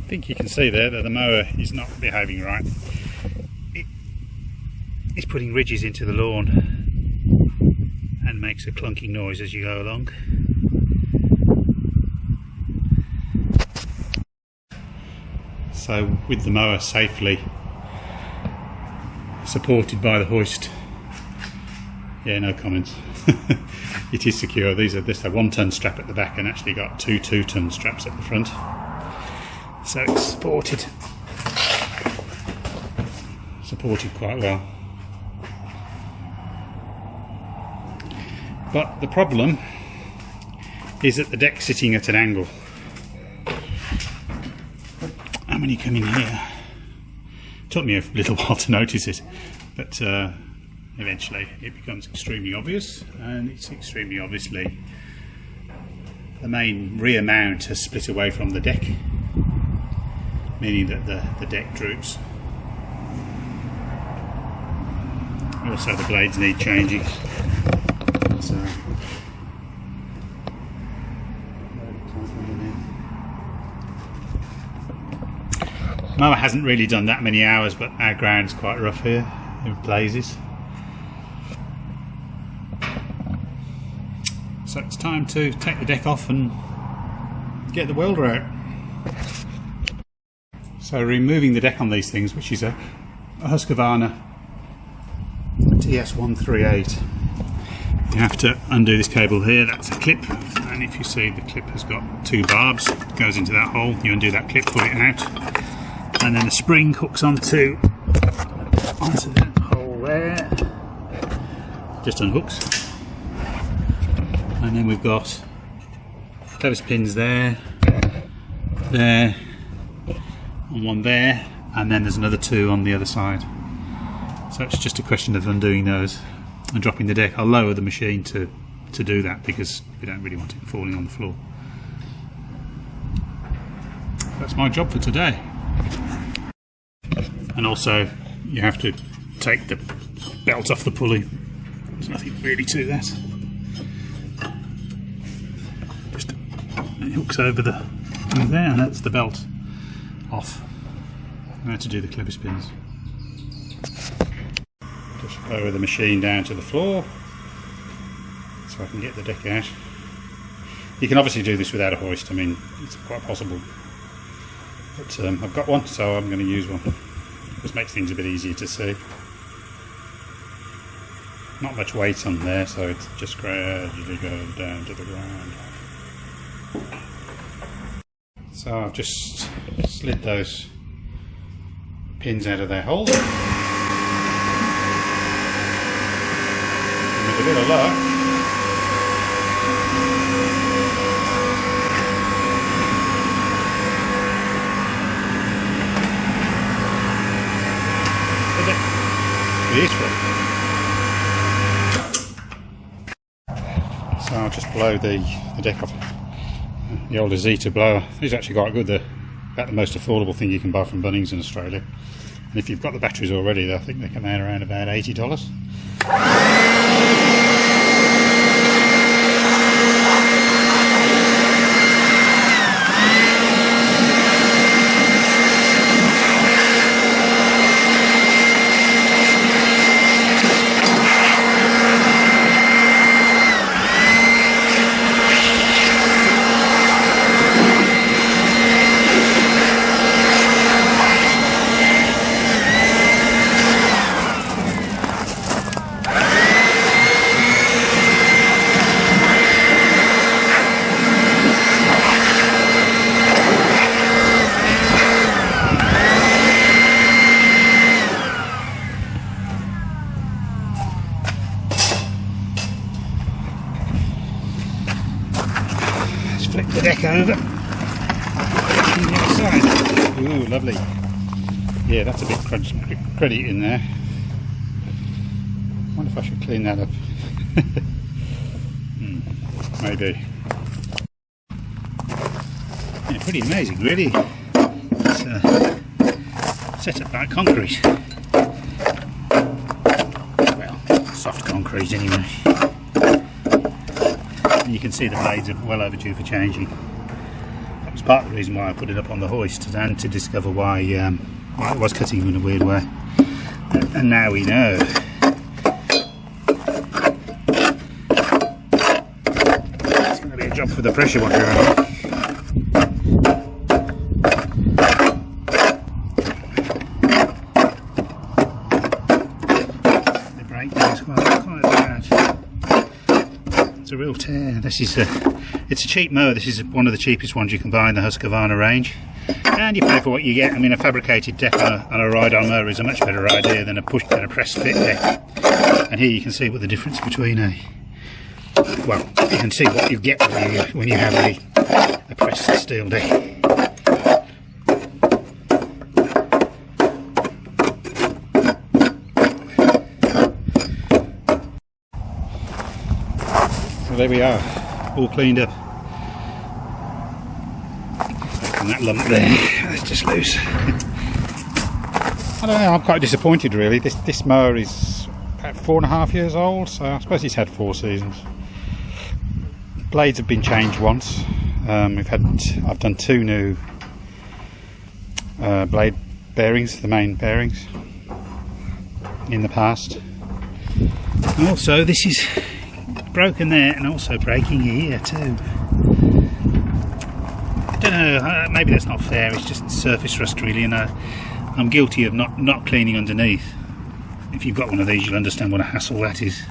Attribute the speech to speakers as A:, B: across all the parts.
A: I think you can see there that the mower is not behaving right. It's putting ridges into the lawn and makes a clunking noise as you go along. So with the mower safely supported by the hoist, yeah, no comments. It is secure. These are this a 1 ton strap at the back and actually got two 2 ton straps at the front. So it's supported quite well. But the problem is that the deck's sitting at an angle. And when you come in here, it took me a little while to notice it, but eventually it becomes extremely obvious, and it's extremely obviously the main rear mount has split away from the deck, meaning that the deck droops. Also the blades need changing. So mower hasn't really done that many hours, but our ground's quite rough here in places. So it's time to take the deck off and get the welder out. So removing the deck on these things, which is a Husqvarna TS 138, you have to undo this cable here. That's a clip, and if you see, the clip has got 2 barbs, it goes into that hole. You undo that clip, pull it out, and then the spring hooks onto the hole there, just unhooks. And then we've got clevis pins there, and one there, and then there's another 2 on the other side. So it's just a question of undoing those and dropping the deck. I'll lower the machine to do that because we don't really want it falling on the floor. That's my job for today. And also you have to take the belt off the pulley. There's nothing really to that. Just it hooks over the thing there, and that's the belt off. Now to do the clevis pins. Just lower the machine down to the floor so I can get the deck out. You can obviously do this without a hoist. I mean, it's quite possible, but I've got one, so I'm going to use one. This makes things a bit easier to see. Not much weight on there, so it just gradually goes down to the ground. So I've just slid those pins out of their holes. And with a bit of luck, beautiful. So I'll just blow the deck off. The old Zeta blower is actually quite good. They're about the most affordable thing you can buy from Bunnings in Australia. And if you've got the batteries already, I think they come out around about $80. Flip the deck over on the other side. Ooh, lovely. Yeah, that's a bit cruddy in there. I wonder if I should clean that up. Maybe. Yeah, pretty amazing, really. It's set up like concrete. Well, soft concrete anyway. And you can see the blades are well overdue for changing. That was part of the reason why I put it up on the hoist, and to discover why it was cutting in a weird way. And now we know. It's going to be a job for the pressure washer, I think. The breakdown is quite bad. It's a real tear. This is it's a cheap mower. This is one of the cheapest ones you can buy in the Husqvarna range, and you pay for what you get. I mean, a fabricated deck on a ride-on mower is a much better idea than a press fit deck. And here you can see what the difference between well, you can see what you get when you have a pressed steel deck. So there we are, all cleaned up. And that lump there, it's just loose. I don't know, I'm quite disappointed really. This mower is about 4.5 years old, so I suppose it's had 4 seasons. Blades have been changed once. I've done 2 new blade bearings, the main bearings, in the past. And also this is broken there and also breaking here too. I don't know, maybe that's not fair, it's just surface rust really, and I'm guilty of not cleaning underneath. If you've got one of these you'll understand what a hassle that is.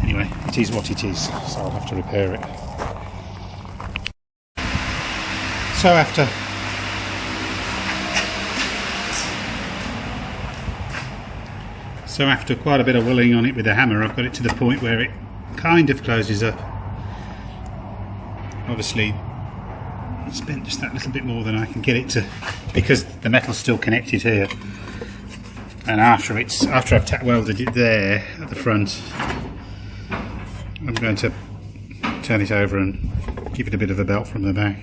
A: Anyway, it is what it is, so I'll have to repair it. So after quite a bit of willing on it with the hammer, I've got it to the point where it kind of closes up. Obviously I spent just that little bit more than I can get it to, because the metal's still connected here, and after I've tack welded it there at the front, I'm going to turn it over and give it a bit of a belt from the back.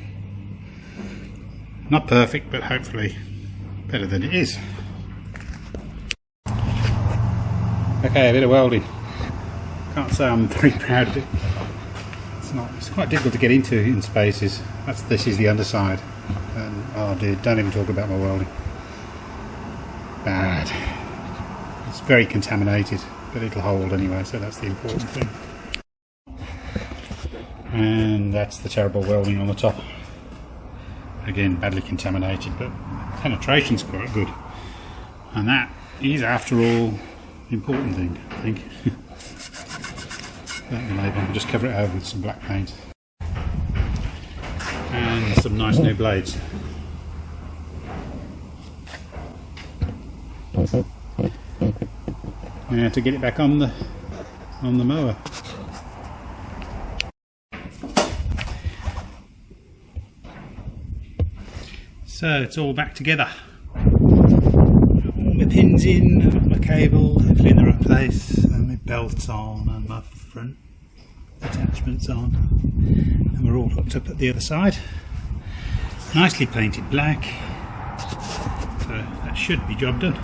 A: Not perfect, but hopefully better than it is. Okay, a bit of welding. Can't say I'm very proud of it. It's quite difficult to get into in spaces. This is the underside. And oh dear, don't even talk about my welding. Bad. It's very contaminated, but it'll hold anyway, so that's the important thing. And that's the terrible welding on the top. Again, badly contaminated, but penetration's quite good. And that is, after all, the important thing, I think. I'll just cover it over with some black paint. And some nice new blades. Now to get it back on the mower. So it's all back together. All my pins in, I've got my cable hopefully in the right place, and my belts on, and my front attachments on, and we're all hooked up at the other side. Nicely painted black, so that should be job done.